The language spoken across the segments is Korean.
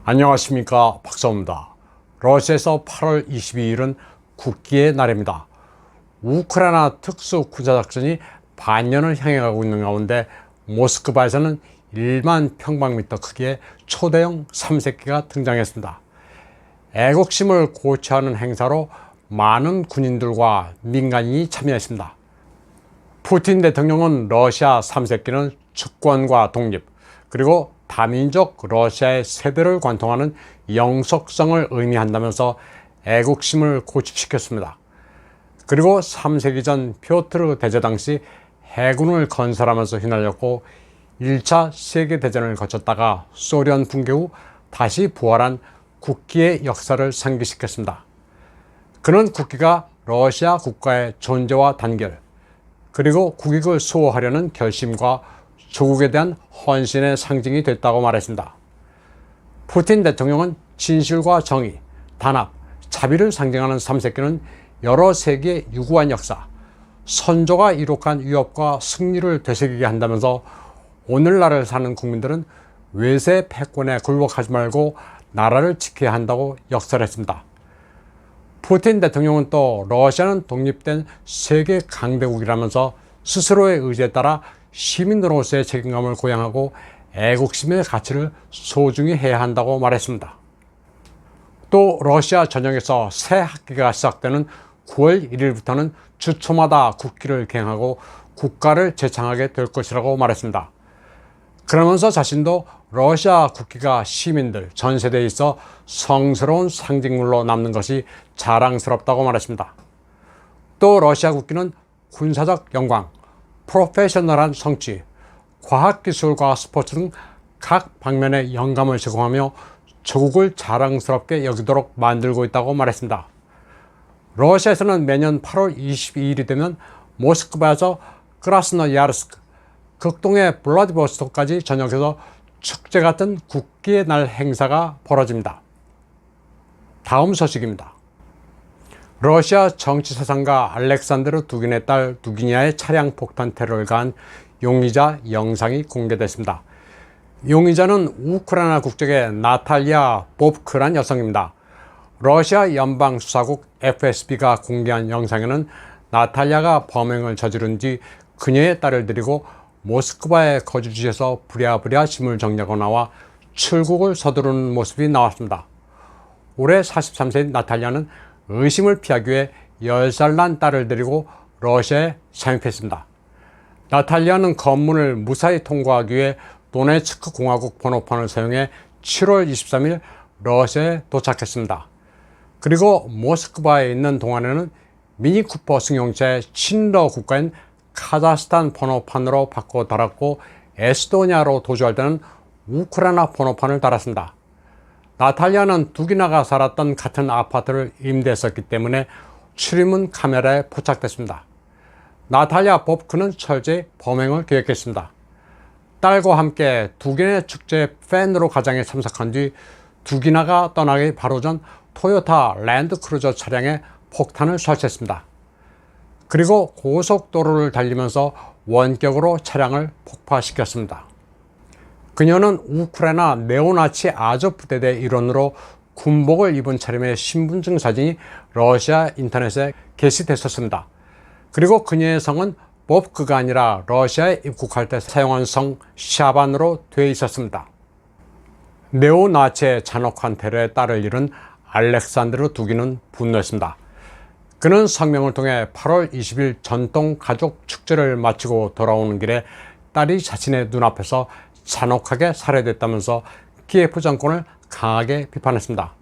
안녕하십니까, 박사입니다. 러시아에서 8월 22일은 국기의 날입니다. 우크라이나 특수군사작전이 반년을 향해 가고 있는 가운데 모스크바에서는 1만 평방미터 크기의 초대형 3세기가 등장했습니다. 애국심을 고취하는 행사로 많은 군인들과 민간인이 참여했습니다. 푸틴 대통령은 러시아 3세기는 주권과 독립, 그리고 다민족 러시아의 세대를 관통하는 영속성을 의미한다면서 애국심을 고취시켰습니다. 그리고 3세기 전 피오트르 대제 당시 해군을 건설하면서 휘날렸고 1차 세계대전을 거쳤다가 소련 붕괴 후 다시 부활한 국기의 역사를 상기시켰습니다. 그는 국기가 러시아 국가의 존재와 단결, 그리고 국익을 수호하려는 결심과 조국에 대한 헌신의 상징이 됐다고 말했습니다. 푸틴 대통령은 진실과 정의, 단합, 자비를 상징하는 3세기는 여러 세기의 유구한 역사, 선조가 이룩한 위협과 승리를 되새기게 한다면서 오늘날을 사는 국민들은 외세 패권에 굴복하지 말고 나라를 지켜야 한다고 역설했습니다. 푸틴 대통령은 또 러시아는 독립된 세계 강대국이라면서 스스로의 의지에 따라 시민으로서의 책임감을 고양하고 애국심의 가치를 소중히 해야 한다고 말했습니다. 또 러시아 전역에서 새 학기가 시작되는 9월 1일부터는 주초마다 국기를 갱하고 국가를 재창하게 될 것이라고 말했습니다. 그러면서 자신도 러시아 국기가 시민들 전 세대에 있어 성스러운 상징물로 남는 것이 자랑스럽다고 말했습니다. 또 러시아 국기는 군사적 영광, 프로페셔널한 성취, 과학기술과 스포츠 등 각 방면에 영감을 제공하며 조국을 자랑스럽게 여기도록 만들고 있다고 말했습니다. 러시아에서는 매년 8월 22일이 되면 모스크바에서 크라스노야르스크, 극동의 블라디보스토크까지 전역에서 축제 같은 국기의 날 행사가 벌어집니다. 다음 소식입니다. 러시아 정치사상가 알렉산드르 두긴의 딸 두기냐의 차량 폭탄 테러를 가한 용의자 영상이 공개됐습니다. 용의자는 우크라이나 국적의 나탈리아 보브크란 여성입니다. 러시아 연방수사국 FSB가 공개한 영상에는 나탈리아가 범행을 저지른 뒤 그녀의 딸을 데리고 모스크바의 거주지에서 부랴부랴 짐을 정리하고 나와 출국을 서두르는 모습이 나왔습니다. 올해 43세인 나탈리아는 의심을 피하기 위해 10살 난 딸을 데리고 러시아에 잠입했습니다. 나탈리아는 검문을 무사히 통과하기 위해 도네츠크 공화국 번호판을 사용해 7월 23일 러시아에 도착했습니다. 그리고 모스크바에 있는 동안에는 미니쿠퍼 승용차의 친러 국가인 카자흐스탄 번호판으로 바꿔 달았고 에스토니아로 도주할 때는 우크라이나 번호판을 달았습니다. 나탈리아는 두기나가 살았던 같은 아파트를 임대했었기 때문에 출입문 카메라에 포착됐습니다. 나탈리아 보브크는 철저히 범행을 계획했습니다. 딸과 함께 두기나의 축제 팬으로 가장에 참석한 뒤 두기나가 떠나기 바로 전 토요타 랜드크루저 차량에 폭탄을 설치했습니다. 그리고 고속도로를 달리면서 원격으로 차량을 폭파시켰습니다. 그녀는 우크라이나 네오나치 아조프대대 일원으로 군복을 입은 차림의 신분증 사진이 러시아 인터넷에 게시됐었습니다. 그리고 그녀의 성은 보브크가 아니라 러시아에 입국할 때 사용한 성 샤반으로 되어 있었습니다. 네오나치의 잔혹한 테러에 딸을 잃은 알렉산드르 두기는 분노했습니다. 그는 성명을 통해 8월 20일 전통 가족 축제를 마치고 돌아오는 길에 딸이 자신의 눈앞에서 잔혹하게 살해됐다면서 키예프 정권을 강하게 비판했습니다.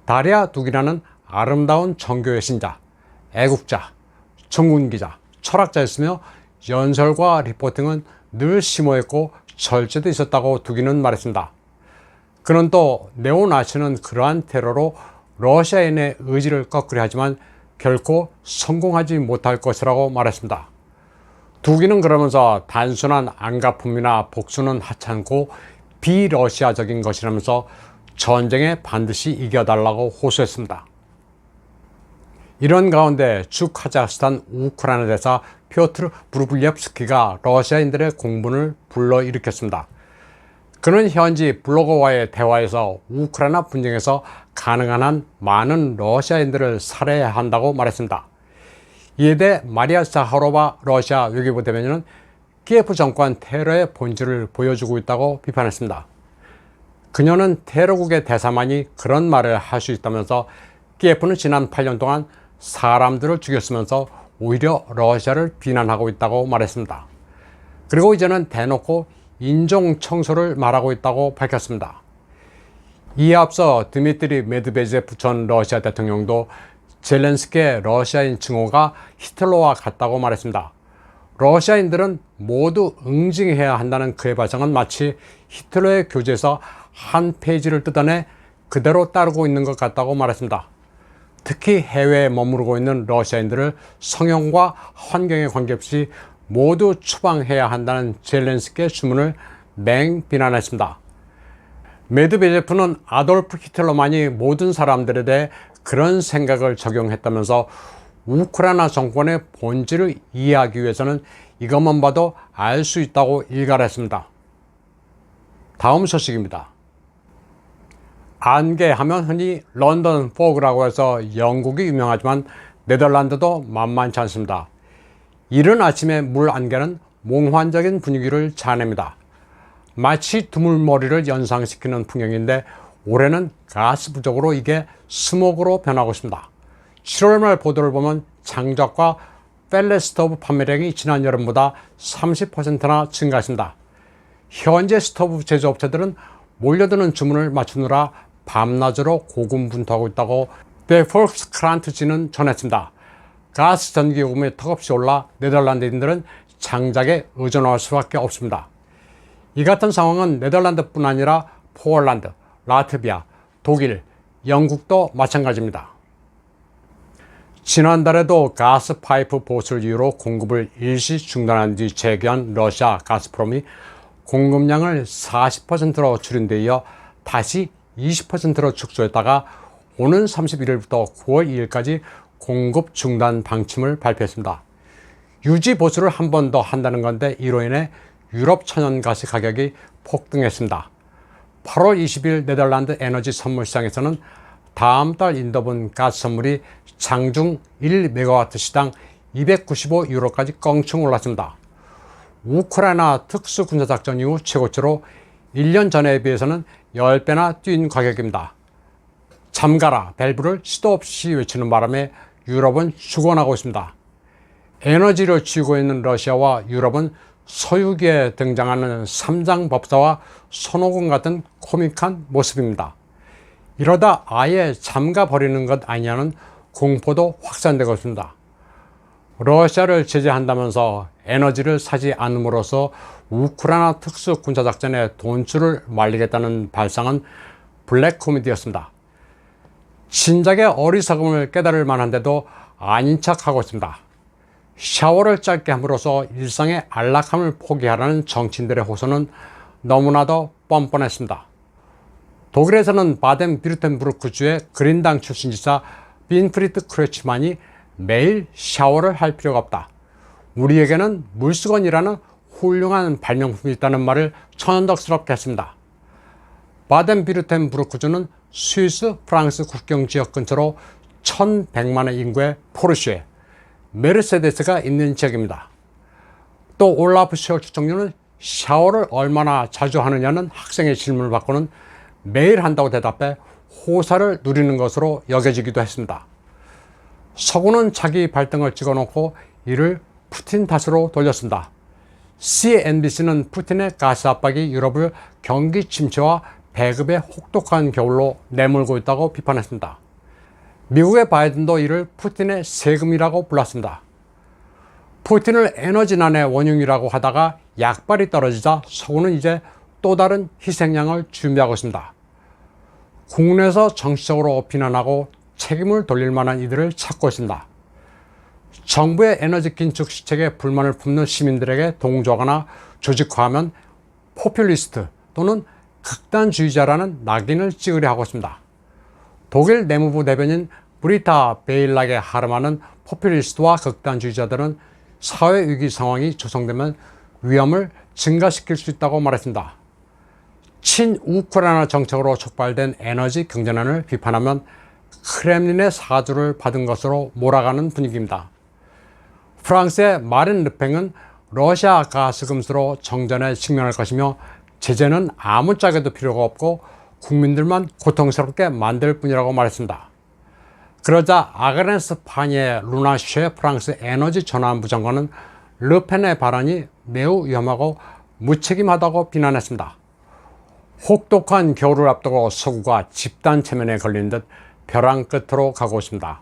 다리아 두기나는 아름다운 정교의 신자, 애국자, 전군기자, 철학자였으며 연설과 리포팅은 늘 심오했고 절제도 있었다고 두기는 말했습니다. 그는 또 네오나치는 그러한 테러로 러시아인의 의지를 꺾으려 하지만 결코 성공하지 못할 것이라고 말했습니다. 두기는 그러면서 단순한 안가품이나 복수는 하찮고 비러시아적인 것이라면서 전쟁에 반드시 이겨달라고 호소했습니다. 이런 가운데 주 카자흐스탄 우크라이나 대사 피오트르 브루블예프스키가 러시아인들의 공분을 불러일으켰습니다. 그는 현지 블로거와의 대화에서 우크라이나 분쟁에서 가능한 한 많은 러시아인들을 살해해야 한다고 말했습니다. 이에 대해 마리아 자하로바 러시아 외교부 대변인은 키예프 정권 테러의 본질을 보여주고 있다고 비판했습니다. 그녀는 테러국의 대사만이 그런 말을 할 수 있다면서 키예프는 지난 8년 동안 사람들을 죽였으면서 오히려 러시아를 비난하고 있다고 말했습니다. 그리고 이제는 대놓고 인종 청소를 말하고 있다고 밝혔습니다. 이에 앞서 드미트리 메드베제프 전 러시아 대통령도 젤렌스키의 러시아인 증오가 히틀러와 같다고 말했습니다. 러시아인들은 모두 응징해야 한다는 그의 발상은 마치 히틀러의 교재에서 한 페이지를 뜯어내 그대로 따르고 있는 것 같다고 말했습니다. 특히 해외에 머무르고 있는 러시아인들을 성형과 환경에 관계없이 모두 추방해야 한다는 젤렌스키의 주문을 맹비난했습니다. 메드베제프는 아돌프 히틀러만이 모든 사람들에 대해 그런 생각을 적용했다면서 우크라이나 정권의 본질을 이해하기 위해서는 이것만 봐도 알 수 있다고 일갈했습니다. 다음 소식입니다. 안개하면 흔히 런던 포그라고 해서 영국이 유명하지만 네덜란드도 만만치 않습니다. 이른 아침에 물 안개는 몽환적인 분위기를 자아냅니다. 마치 두물머리를 연상시키는 풍경인데 올해는 가스 부족으로 이게 스모그로 변하고 있습니다. 7월 말 보도를 보면 장작과 펠렛 스토브 판매량이 지난 여름보다 30%나 증가했습니다. 현재 스토브 제조업체들은 몰려드는 주문을 맞추느라 밤낮으로 고군분투하고 있다고 데폴크스크란트지는 전했습니다. 가스 전기요금이 턱없이 올라 네덜란드인들은 장작에 의존할 수밖에 없습니다. 이 같은 상황은 네덜란드뿐 아니라 폴란드, 라트비아, 독일, 영국도 마찬가지입니다. 지난달에도 가스 파이프 보수를 이유로 공급을 일시 중단한 뒤 재개한 러시아 가스프롬이 공급량을 40%로 줄인 데 이어 다시 20%로 축소했다가 오는 31일부터 9월 2일까지 공급 중단 방침을 발표했습니다. 유지 보수를 한 번 더 한다는 건데 이로 인해 유럽 천연가스 가격이 폭등했습니다. 8월 20일 네덜란드 에너지 선물 시장에서는 다음 달 인도분 가스 선물이 장중 1메가와트 시당 295유로까지 껑충 올랐습니다. 우크라이나 특수군사작전 이후 최고치로 1년 전에 비해서는 10배나 뛴 가격입니다. 잠가라 밸브를 시도 없이 외치는 바람에 유럽은 죽어나고 있습니다. 에너지를 쥐고 있는 러시아와 유럽은 서유기에 등장하는 삼장법사와 손오공 같은 코믹한 모습입니다. 이러다 아예 잠가버리는 것 아니냐는 공포도 확산되고 있습니다. 러시아를 제재한다면서 에너지를 사지 않음으로써 우크라이나 특수군사작전에 돈줄을 말리겠다는 발상은 블랙 코미디였습니다. 진작에 어리석음을 깨달을 만한데도 아닌 척하고 있습니다. 샤워를 짧게 함으로써 일상의 안락함을 포기하라는 정치인들의 호소는 너무나도 뻔뻔했습니다. 독일에서는 바덴-뷰르텐부르크주의 그린당 출신 지사 빈프리트 크레츠만이 매일 샤워를 할 필요가 없다. 우리에게는 물수건이라는 훌륭한 발명품이 있다는 말을 천연덕스럽게 했습니다. 바덴-뷰르텐부르크주는 스위스, 프랑스 국경 지역 근처로 1100만의 인구의 포르쉐, 메르세데스가 있는 지역입니다. 또 올라프 숄츠 총리는 샤워를 얼마나 자주 하느냐는 학생의 질문을 받고는 매일 한다고 대답해 호사를 누리는 것으로 여겨지기도 했습니다. 서구는 자기 발등을 찍어놓고 이를 푸틴 탓으로 돌렸습니다. CNBC는 푸틴의 가스 압박이 유럽을 경기 침체와 배급의 혹독한 겨울로 내몰고 있다고 비판했습니다. 미국의 바이든도 이를 푸틴의 세금이라고 불렀습니다. 푸틴을 에너지난의 원흉이라고 하다가 약발이 떨어지자 서구는 이제 또 다른 희생양을 준비하고 있습니다. 국내에서 정치적으로 비난하고 책임을 돌릴 만한 이들을 찾고 있습니다. 정부의 에너지 긴축 시책에 불만을 품는 시민들에게 동조하거나 조직화하면 포퓰리스트 또는 극단주의자라는 낙인을 찍으려 하고 있습니다. 독일 내무부 대변인 브리타 베일락의 하르마는 포퓰리스트와 극단주의자들은 사회위기 상황이 조성되면 위험을 증가시킬 수 있다고 말했습니다. 친우크라이나 정책으로 촉발된 에너지 경제난을 비판하면 크렘린의 사주를 받은 것으로 몰아가는 분위기입니다. 프랑스의 마린 르팽은 러시아 가스금수로 정전에 직면할 것이며 제재는 아무짝에도 필요가 없고 국민들만 고통스럽게 만들 뿐이라고 말했습니다. 그러자 아그네스 파니에 루나쉐 프랑스 에너지 전환부 장관은 르펜의 발언이 매우 위험하고 무책임하다고 비난했습니다. 혹독한 겨울을 앞두고 서구가 집단 체면에 걸린 듯 벼랑 끝으로 가고 있습니다.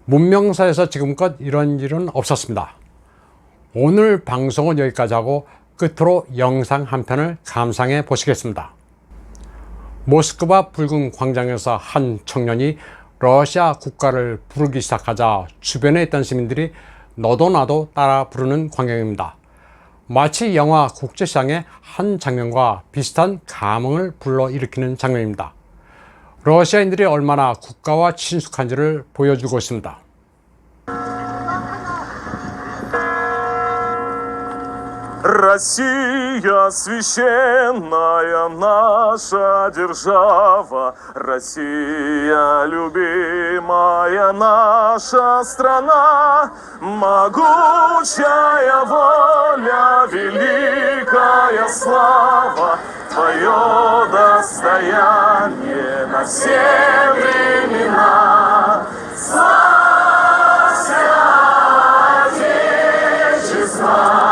문명사에서 지금껏 이런 일은 없었습니다. 오늘 방송은 여기까지 하고 끝으로 영상 한 편을 감상해 보시겠습니다. 모스크바 붉은 광장에서 한 청년이 러시아 국가를 부르기 시작하자 주변에 있던 시민들이 너도 나도 따라 부르는 광경입니다. 마치 영화 국제시장의 한 장면과 비슷한 감흥을 불러일으키는 장면입니다. 러시아인들이 얼마나 국가와 친숙한지를 보여주고 있습니다. Россия священная наша держава, Россия любимая наша страна, могучая воля, великая слава, твое достояние на все времена. Славься, Отечество!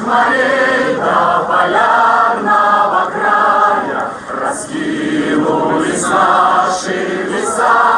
Морей до полярного края раскинулись наши леса.